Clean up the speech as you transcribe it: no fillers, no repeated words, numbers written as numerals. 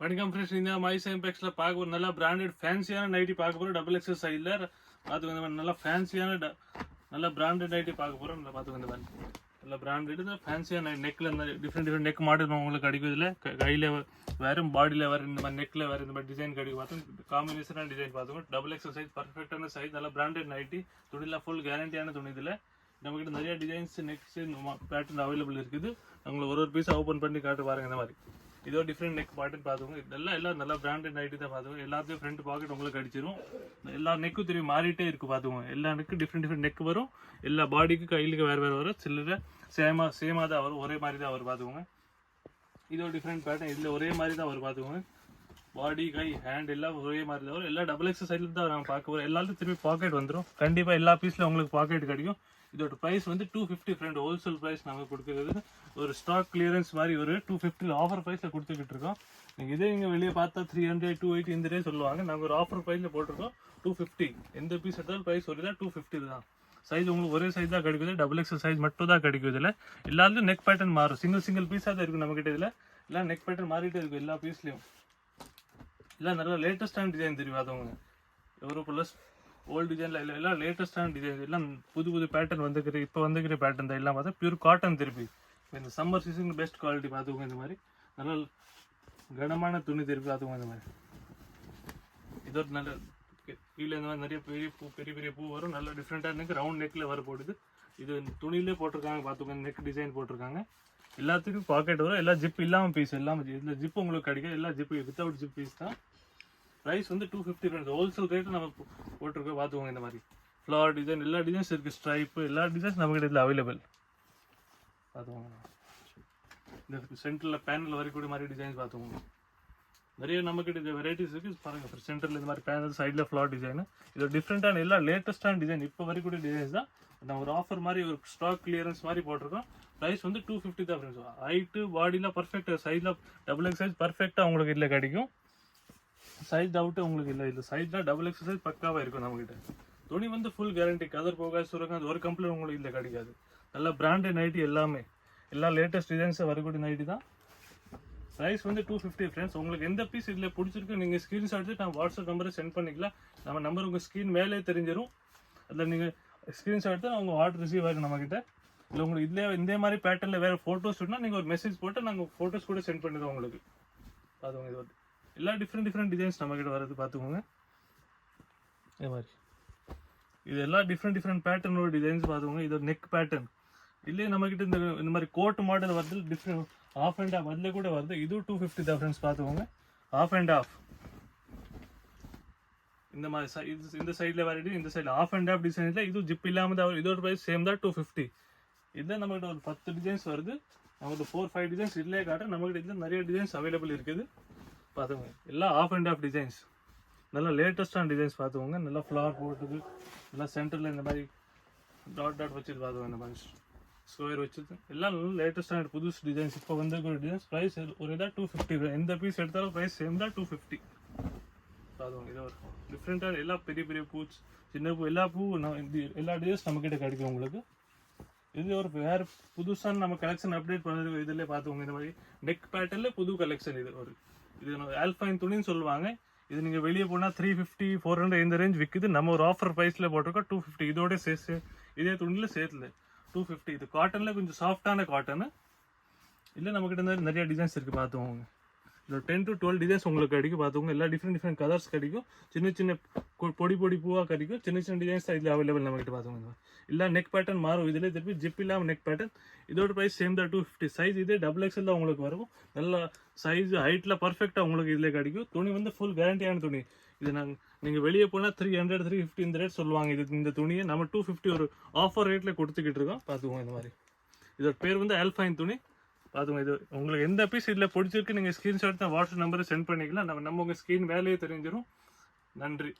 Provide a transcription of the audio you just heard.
வணக்கம் ஃப்ரெண்ட்ஸ், இந்த மைஸ் எம்பெக்ஸில் பார்க்க ஒரு நல்லா பிராண்டட் ஃபேன்சியான நைட்டி பார்க்க போகிறோம். டபுள் எக்ஸல் சைடில் பார்த்துக்கோ. இந்த மாதிரி நல்லா ஃபேன்சியான நல்லா பிராண்டட் நைட்டி பார்க்க போகிறோம். நல்லா பார்த்துக்கோ. இந்த மாதிரி நல்லா பிராண்டட் ஃபேன்சியான நெக்கில் இந்த டிஃப்ரெண்ட் நெக் மாடல் உங்களுக்கு கிடைக்கும். இதில் கையில் வேறு பாடியில் வேறு இந்த மாதிரி நெக்கில் வேறு இந்த மாதிரி டிசைன் கிடைக்கும். பார்த்தோம் காம்பினேஷனான டிசைன் பார்த்துக்கோ. டபுள் எக்ஸல் சைஸ் பர்ஃபெக்டான சைஸ், நல்லா பிராண்டட் நைட்டி. துணியில் ஃபுல் கேரண்டியான துணி. இதில் நம்மகிட்ட நிறைய டிசைன்ஸ் நெக்ஸ்ட் பேட்டர்ன் அவைலபிள் இருக்குது. உங்களுக்கு ஒரு பீஸ் ஓப்பன் பண்ணி காட்டு பாருங்க. இந்த மாதிரி இதோ டிஃப்ரெண்ட் நெக் பாட்டுன்னு பார்த்துக்கோங்க. இதெல்லாம் எல்லாம் நல்லா பிராண்டட் நைட்டி தான் பார்த்துக்கோங்க. எல்லாத்தையும் ஃப்ரண்ட் பாக்கெட் உங்களுக்கு அடிச்சிடும். எல்லா நெக்கும் திரும்பி மாறிட்டே இருக்குது பார்த்துக்கோங்க. எல்லா நெக்கும் டிஃப்ரெண்ட் நெக் வரும். எல்லா பாடிக்கு கையிலுக்கு வேறு வரும். சில்லற சேமாக தான் வரும். ஒரே மாதிரி தான் வரும் பார்த்துக்கோங்க. இதோ டிஃப்ரெண்ட் பேட்டர்ன். இதில் ஒரே மாதிரி தான் வரும் பார்த்துக்கோங்க. பாடி கை ஹேண்ட் எல்லாம் ஒரே மாதிரி தான் வரும். எல்லா டபுள் எக்ஸ் சைடில் தான் நாங்கள் பார்க்க வரோம். எல்லாத்தையும் திரும்பி பாக்கெட் வந்துடும். கண்டிப்பாக எல்லா பீஸில் உங்களுக்கு பாக்கெட் கிடைக்கும். இதோட ப்ரைஸ் வந்து 250 ஃப்ரெண்ட். ஹோல்சேல் ப்ரைஸ் நாங்கள் கொடுக்குறது. ஒரு ஸ்டாக் கிளியரன்ஸ் மாதிரி ஒரு 250 ஆஃபர் ப்ரைஸில் கொடுத்துக்கிட்டு இருக்கோம். நீங்கள் இதே நீங்கள் வெளியே பார்த்தா 300 280 இந்த ரேட் சொல்லுவாங்க. நாங்கள் ஒரு ஆஃபர் ப்ரைஸில் போட்டிருக்கோம் 250. எந்த பீஸ் எடுத்தாலும் ப்ரைஸ் ஒரு தான் 250 தான். சைஸ் உங்களுக்கு ஒரே சைஸ் தான் கிடைக்குது. டபுள் எக்ஸல் சைஸ் மட்டும் தான் கிடைக்கும். இதில் எல்லாத்துலையும் நெக் பேட்டர்ன் மாறும். சிங்கிள் பீஸாக தான் இருக்கும் நம்மகிட்ட. இதில் எல்லாம் நெக் பேட்டர்ன் மாறிட்டே இருக்கும் எல்லா பீஸ்லையும். எல்லாம் நல்லா லேட்டஸ்டான டிசைன் தெரியும் அதுவங்க. எவ்வளோ ப்ளஸ் ஓல்டு டிசைனில் இல்லை, எல்லாம் லேட்டஸ்டான டிசைன். எல்லாம் புது பேட்டர்ன் வந்துக்கிற இப்போ வந்துக்கிற பேட்டர்ன் தான். எல்லாம் பார்த்தா பியூர் காட்டன் திருப்பி. இந்த சம்மர் சீசன் பெஸ்ட் குவாலிட்டி பார்த்துக்கோங்க. இந்த மாதிரி நல்லா கனமான துணி திருப்பி பார்த்துக்கோங்க. இந்த மாதிரி இதோட நல்ல கீழே இந்த மாதிரி நிறைய பெரிய பூ வரும். நல்ல டிஃப்ரெண்ட்டாக நெக் ரவுண்ட் நெக்கில் வர போடுது. இது துணியிலே போட்டிருக்காங்க பார்த்துக்கோங்க. நெக் டிசைன் போட்டிருக்காங்க. எல்லாத்துக்கும் பாக்கெட் வரும். எல்லாம் ஜிப் இல்லாமல் பீஸ் எல்லாம் இதில் ஜிப் உங்களுக்கு கிடைக்கும். எல்லாம் ஜிப்பு வித்தவுட் ஜிப் பீஸ் தான். ப்ரைஸ் வந்து 250 ஃப்ரெண்ட்ஸ். ஹோல்சேல் ரேட்டு நம்ம போட்டிருக்கோம் பார்த்துக்கோங்க. இந்த மாதிரி ஃப்ளவர் டிசைன் எல்லா டிசைன்ஸ் இருக்குது. ஸ்ட்ரைப்பு எல்லா டிசைன்ஸ் நம்மகிட்ட இதில் அவைலபிள் பார்த்துக்கோங்க. இந்த சென்டரில் பேனல் வரைக்கூடிய மாதிரி டிசைன்ஸ் பார்த்துக்கோங்க. நிறைய நம்மக்கிட்ட இந்த வெரைட்டிஸ் இருக்குது பாருங்கள். சென்டரில் இந்த மாதிரி பேனல், சைடில் ஃப்ளவர் டிசைனு. இது டிஃப்ரெண்ட்டான எல்லாம் லேட்டஸ்டான டிசைன் இப்போ வரைக்கூடிய டிசைன்ஸ் தான். நான் ஒரு ஆஃபர் மாதிரி ஒரு ஸ்டாக் கிளியரன்ஸ் மாதிரி போட்டிருக்கோம். ப்ரைஸ் வந்து 250 தான் ஃப்ரெண்ட்ஸ். ஹைட்டு பாடியில் பர்ஃபெக்டாக சைடில் டபுள் எக்ஸ் சைஸ் பர்ஃபெக்டாக உங்களுக்கு இதில் கிடைக்கும். சைஸ் டவுட்டு உங்களுக்கு இல்லை. இல்லை சைஸ்லாம் டபுள் எக்ஸ் சைஸ் பக்காவாக இருக்கும் நம்மகிட்ட. துணி வந்து ஃபுல் கேரண்டி. கதர் போக சுரங்க அது ஒரு கம்ப்ளைண்ட் உங்களுக்கு இதில் கிடைக்காது. நல்லா பிராண்டட் நைட்டி எல்லாமே. எல்லாம் லேட்டஸ்ட் டிசைன்ஸை வரக்கூடிய நைட்டி தான். ப்ரைஸ் வந்து 250 ஃப்ரெண்ட்ஸ். உங்களுக்கு எந்த பீஸ் இதில் பிடிச்சிருக்கு நீங்கள் ஸ்க்ரீன்ஷாட் எடுத்து நான் வாட்ஸ்அப் நம்பரை சென்ட் பண்ணிக்கலாம். நம்ம நம்பர் உங்கள் ஸ்க்ரீன் மேலே தெரிஞ்சிடும். அதில் நீங்கள் ஸ்க்ரீன்ஷாட் எடுத்து உங்கள் ஆர்டர் ரிசீவ் ஆகிடும் நம்மக்கிட்ட. இல்லை உங்களுக்கு இதில் இந்த மாதிரி பேட்டர்னில் வேறு ஃபோட்டோஸ் வேணுன்னா நீங்கள் ஒரு மெசேஜ் போட்டு நாங்கள் ஃபோட்டோஸ் கூட சென்ட் பண்ணிடுவோம் உங்களுக்கு. பார்த்துக்கோங்க. இது வந்து எல்லா டிஃப்ரெண்ட் டிசைன்ஸ் நம்மக்கிட்ட வரது பார்த்துக்கோங்க. இதே மாதிரி இது எல்லாம் டிஃப்ரெண்ட் பேட்டர்னோட டிசைன்ஸ் பார்த்துக்கோங்க. இது ஒரு நெக் பேட்டர்ன். இல்லையே நம்மக்கிட்ட இந்த மாதிரி கோட் மாடல் வருது. டிஃப்ரெண்ட் ஆஃப் அண்ட் ஆஃப் அதில் கூட வருது. இதுவும் 250 தான் ஃப்ரெண்ட்ஸ் பார்த்துக்கோங்க. ஆஃப் அண்ட் ஆஃப் இந்த மாதிரி இந்த சைடில் வெரைட்டி, இந்த சைடில் ஆஃப் அண்ட் ஆஃப் டிசைனில் இது ஜிப் இல்லாமல் தான் வரும். இதோட ப்ரைஸ் சேம் தான் 250. இதில் நம்மகிட்ட ஒரு 10 டிசைன்ஸ் வருது. நம்மகிட்ட 4-5 டிசைன்ஸ் இதிலே காட்டுறேன். நம்மகிட்ட இதில் நிறைய டிசைன்ஸ் அவைலபிள் இருக்குது பார்த்துக்கோங்க. எல்லாம் ஆஃப் அண்ட் ஆஃப் டிசைன்ஸ். நல்லா லேட்டஸ்டான டிசைன்ஸ் பார்த்துக்கோங்க. நல்லா ஃப்ளவர் போட்டுது. நல்லா சென்டரில் இந்த மாதிரி டாட் வச்சுது பார்த்துக்கோங்க. இந்த மாதிரி ஸ்கொயர் வச்சுது. எல்லாம் நல்லா லேட்டஸ்டான புதுசு டிசைன்ஸ். இப்போ வந்து டிசைன்ஸ் ப்ரைஸ் ஒரு இதாக 250. எந்த பீஸ் எடுத்தாலும் ப்ரைஸ் சேம் தான் 250 பார்த்துக்கோங்க. இதை ஒரு டிஃப்ரெண்ட்டாக எல்லா பெரிய பூ, சின்ன பூ, எல்லா பூ எல்லா டிசைன்ஸ் நம்மக்கிட்ட கிடைக்கும் உங்களுக்கு. இது ஒரு வேறு புதுசான நம்ம கலெக்ஷன் அப்டேட் பண்ணுறது. இதில் பார்த்துக்கோங்க. இந்த மாதிரி நெக் பேட்டர்னில் புது கலெக்ஷன். இது ஆல்ஃபைன் துணின்னு சொல்லுவாங்க. இது நீங்கள் வெளியே போனால் 350 400 இந்த ரேஞ்ச் விற்குது. நம்ம ஒரு ஆஃபர் ப்ரைஸில் போட்டிருக்கோம் 250. இதோட இதே துணியில் சேர்த்துல 250. இது காட்டனில் கொஞ்சம் சாஃப்டான காட்டனு. இல்லை நம்மக்கிட்ட நிறைய டிசைன்ஸ் இருக்குது பார்த்துக்கோங்க. இதில் 10 to 12 டிசைன்ஸ் உங்களுக்கு கிடைக்கும் பார்த்துக்கோங்க. எல்லா டிஃப்ரெண்ட் கலர்ஸ் கிடைக்கும். சின்ன பொடி பூவாக கிடைக்கும். சின்ன டிசைன்ஸ் தான் இதில் அவைலபிள் நம்மகிட்ட பார்த்துக்கோங்க. இல்லை நெக் பேட்டர்ன் மாறும். இதில் திருப்பி ஜிப் இல்லாமல் நெக் பேட்டர்ன். இதோட ப்ரைஸ் சேம் தான் 250. சைஸ் இதே டபுள் எக்ஸல் தான் உங்களுக்கு வரும். நல்லா சைஸ் ஹைட்டில் பர்ஃபெக்டாக உங்களுக்கு இதில் கிடைக்கும். துணி வந்து ஃபுல் கேரண்டியான துணி. இது நீங்கள் வெளியே போனால் 300 350 இந்த ரேட் சொல்லுவாங்க. இந்த துணியை நம்ம 250 ஒரு ஆஃபர் ரேட்டில் கொடுத்துக்கிட்டு இருக்கோம் பார்த்துக்கோங்க. இந்த மாதிரி இதோட பேர் வந்து ஆல்ஃபைன் துணி பார்த்துக்கோங்க. இது உங்களுக்கு எந்த பீஸ் இதில் பிடிச்சிருக்கு நீங்கள் ஸ்க்ரீன்ஷாட் தான் வாட்ஸ்அப் நம்பரை சென்ட் பண்ணிக்கலாம். நம்ம உங்கள் ஸ்க்ரீன் வேலையே தெரிஞ்சிடும். நன்றி.